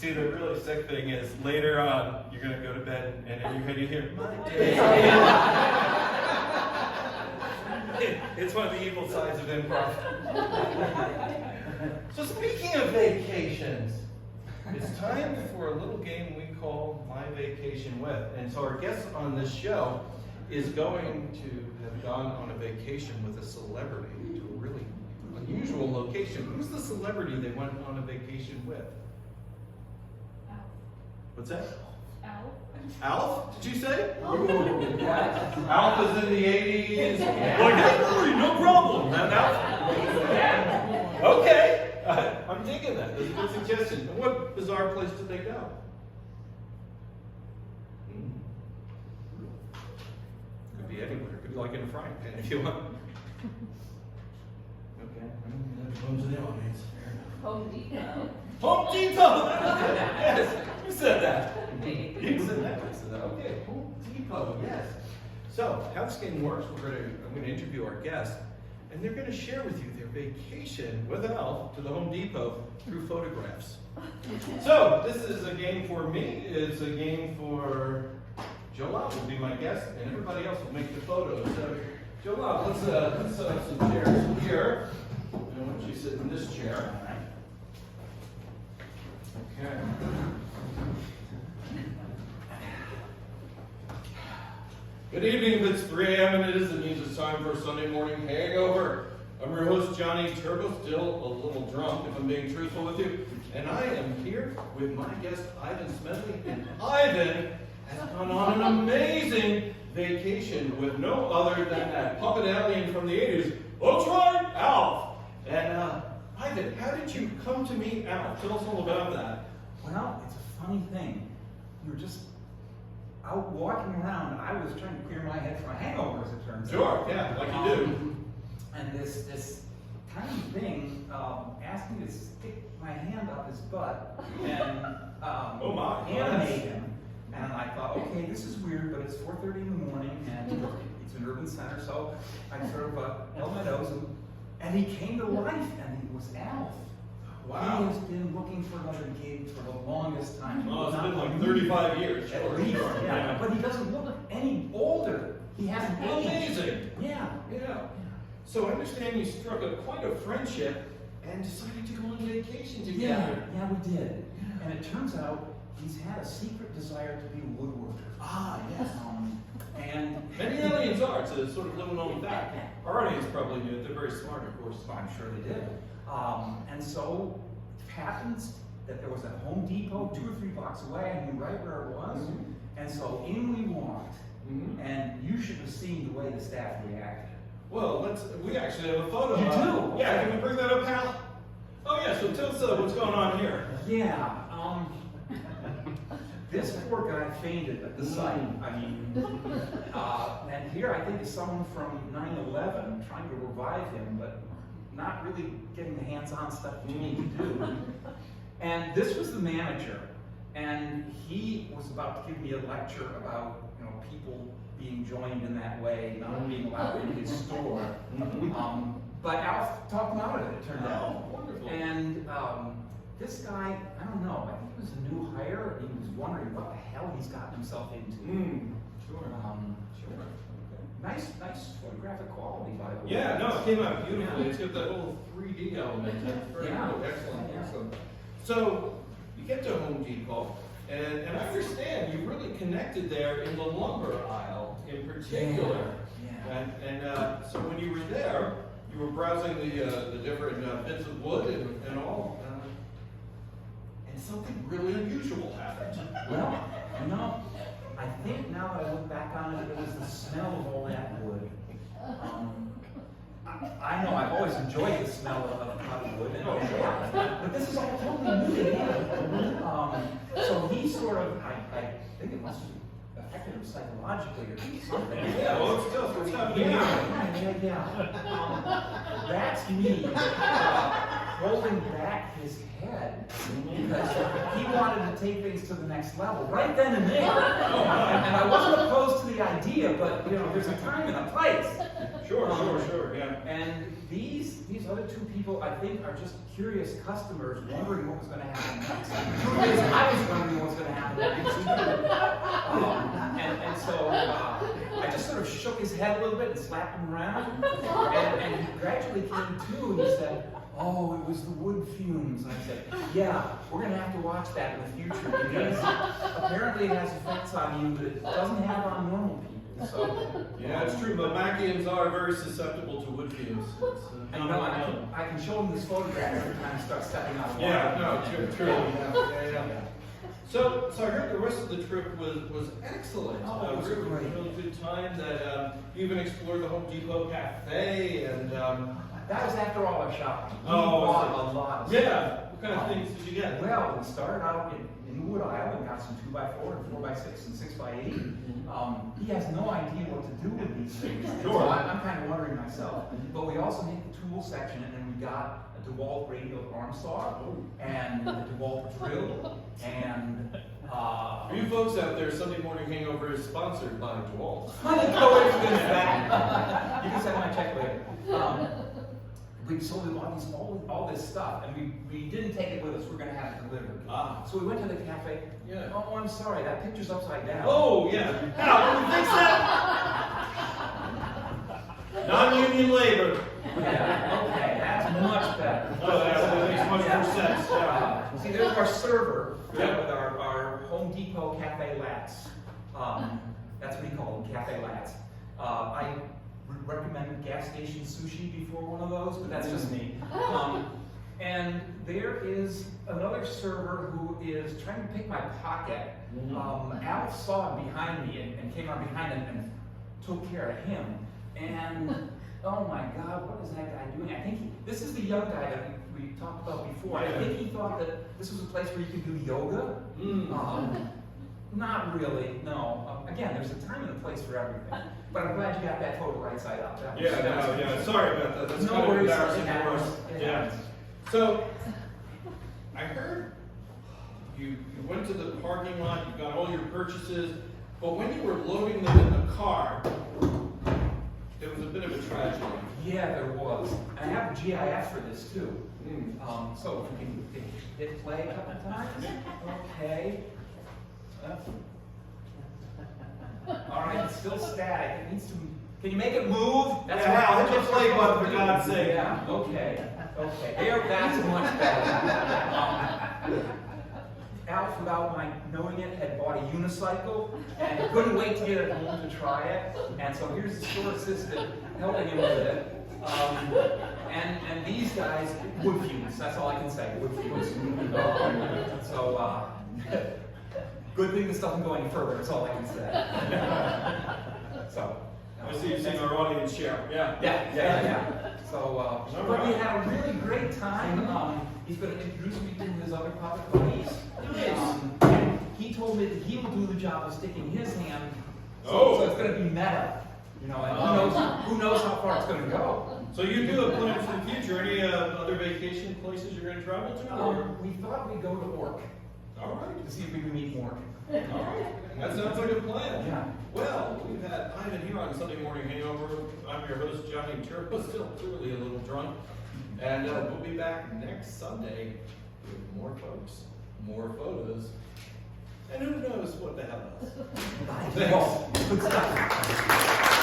See, the really sick thing is later on, you're going to go to bed and in your head you hear, my day. It's one of the evil sides of improv. So speaking of vacations, it's time for a little game we call My Vacation With. And so our guest on this show is going to have gone on a vacation with a celebrity to a really unusual location. Who's the celebrity they went on a vacation with? Alf. What's that? Alf. Alf, did you say? Yeah. Alf was in the 80s. Like, hey, Lori, no problem. That Alf? Okay. I'm digging that. That's a good suggestion. And what bizarre place did they go? Could be anywhere. Could be like in a frying pan if you want. Okay. Home to the audience. Home Depot. Home Depot! Yes! Who said that? You said that. I said that. Okay, Home Depot, yes. So, how this game works, I'm going to interview our guest, and they're going to share with you their vacation with Alf to the Home Depot through photographs. So, this is a game for me. It's a game for Joel will be my guest, and everybody else will make the photos. So, Joel, let's set up some chairs here. I want you to sit in this chair. Okay. Good evening. If it's 3 a.m. and it means it's time for Sunday Morning Hangover. I'm your host, Johnny Turbo, still a little drunk, if I'm being truthful with you. And I am here with my guest, Ivan Smedley. And Ivan has gone on an amazing vacation with no other than that puppet alien from the 80s. That's right, Alf. And Ivan, how did you come to meet Alf? Tell us all about that. Well, it's a funny thing. We were just out walking around. I was trying to clear my head from a hangover, as it turns out. Sure, yeah, like you do. And this tiny thing asked me to stick my hand up his butt and oh my, animate him. And I thought, okay, this is weird, but it's 4:30 in the morning, and it's an urban center, so I sort of held my nose, and he came to life, and it was Alf. Wow. He has been looking for another gig for the longest time. Oh, it's been like 35 years. At least, yeah. But he doesn't look any older. He hasn't aged. Amazing. Yeah. Yeah. So I understand you struck up quite a friendship and decided to go on vacation together. Yeah, we did. And it turns out he's had a secret desire to be a woodworker. Ah, yes. And Many aliens are. It's a sort of little known fact. Our audience probably knew it. They're very smart, of course. I'm sure they did. And so it happens that there was a Home Depot 2 or 3 blocks away. I knew right where it was. Mm-hmm. And so in we walked. Mm-hmm. And you should have seen the way the staff reacted. Well, we actually have a photo. You do? Yeah, can we bring that up, Hal? Oh, yeah, so tell us what's going on here. Yeah. This poor guy fainted at the sight. I mean, and here I think is someone from 9/11 trying to revive him, but not really getting the hands-on stuff you need to do. And this was the manager, and he was about to give me a lecture about people being joined in that way, not being allowed in his store. But Alf talked him out of it, it turned out. Oh, wonderful. And this guy, I don't know, I think he was a new hire, and he was wondering what the hell he's gotten himself into. Sure. Sure. Okay. Nice photographic quality, by the way. Yeah, no, it came out beautifully. It's got that little 3D element. That's very Yeah. cool. Excellent, Yeah. excellent. So, you get to Home Depot, and I understand you really connected there in the lumber aisle in particular. Yeah. And so when you were there, you were browsing the different bits of wood and all, and something really unusual happened. Well, I think now that I look back on it, it was the smell of all that wood. I know I've always enjoyed the smell of wood, but this is all totally new to him. So he sort of, I think it must have affected him psychologically or something. Yeah, well, it's just what's happening here. Yeah. That's me holding back his head because he wanted to take things to the next level right then and there. And I wasn't opposed to the idea, but there's a time and a place. Sure, yeah. And these other 2 people, I think, are just curious customers wondering what was going to happen next. The truth is, I head a little bit and slapped him around. And he gradually came to and he said, oh, it was the wood fumes. And I said, yeah, we're going to have to watch that in the future because apparently it has effects on you that it doesn't have on normal people. So, Yeah, it's true. Mammalians are very susceptible to wood fumes. and you know, I can show him this photograph every time he starts stepping out of water. Yeah, no, true. Yeah. So I heard the rest of the trip was excellent. Oh, it was Really, great. really good time. That you even explored the Home Depot cafe and. That was after all our shopping. We Oh, bought a lot of Yeah. stuff. What kind of things did you get? Well, we started out in the wood aisle and got some 2x4 and 4x6 and 6x8. He has no idea what to do with these things. Sure. So I'm kind of wondering myself. But we also hit the tool section and then we got a DeWalt radial arm saw and a DeWalt drill and For you folks out there, Sunday Morning Hangover is sponsored by DeWalt. funny coincidence that. You can send my check later. So we bought all this stuff, and we didn't take it with us. We're going to have it delivered. Ah. So we went to the cafe. Yeah. Oh, I'm sorry, that picture's upside down. Oh, yeah. How can we fix that? Non-union labor. Yeah, okay, that's much better. Oh, that makes much more sense. Yeah. See, there's our server Yeah. with our Home Depot Cafe Lats. That's what he called them, Cafe Lats. I would recommend gas station sushi before one of those, but that's just me. And there is another server who is trying to pick my pocket. Al saw him behind me and came around behind him and took care of him. And oh my God, what is that guy doing? I think this is the young guy that we talked about before. Yeah. I think he thought that this was a place where you could do yoga. Not really, no. Again, there's a time and a place for everything. But I'm glad you got that photo right side up. That was- Yeah. Sorry about that. That's No kind of worries. embarrassing It for us. happens. It Yeah. happens. So, I heard you went to the parking lot, you got all your purchases, but when you were loading them in the car, there was a bit of a tragedy. Yeah, there was. I have a GIF for this too. So if you can hit play a couple times. Okay. All right, it's still static. It needs to. Can you make it move? Yeah, Hal, hit the play button for God's sake. Yeah. Okay. There, that's much better. Alf, without my knowing it, had bought a unicycle and couldn't wait to get it home to try it. And so here's the store assistant helping him with it. And these guys, wood fumes. That's all I can say. Wood fumes. Good thing this doesn't go any further. That's all I can say. So. I see you've seen our audience share. Yeah. So, but we had a really great time. He's going to introduce me to his other puppet buddies. Nice. He told me that he will do the job of sticking his hand. Oh. So it's going to be meta. You know, and who knows how far it's going to go. So you do have plans for the future? Any other vacation places you're going to travel to? Or? We thought we'd go to Ork All right. to see if we can meet more. All right. That sounds like a plan. Yeah. Well, we've had Ivan here on Sunday Morning Hangover. I'm your host, Johnny Turbo, still clearly a little drunk. And we'll be back next Sunday with more folks, more photos, and who knows what the hell else. Thanks. Good stuff.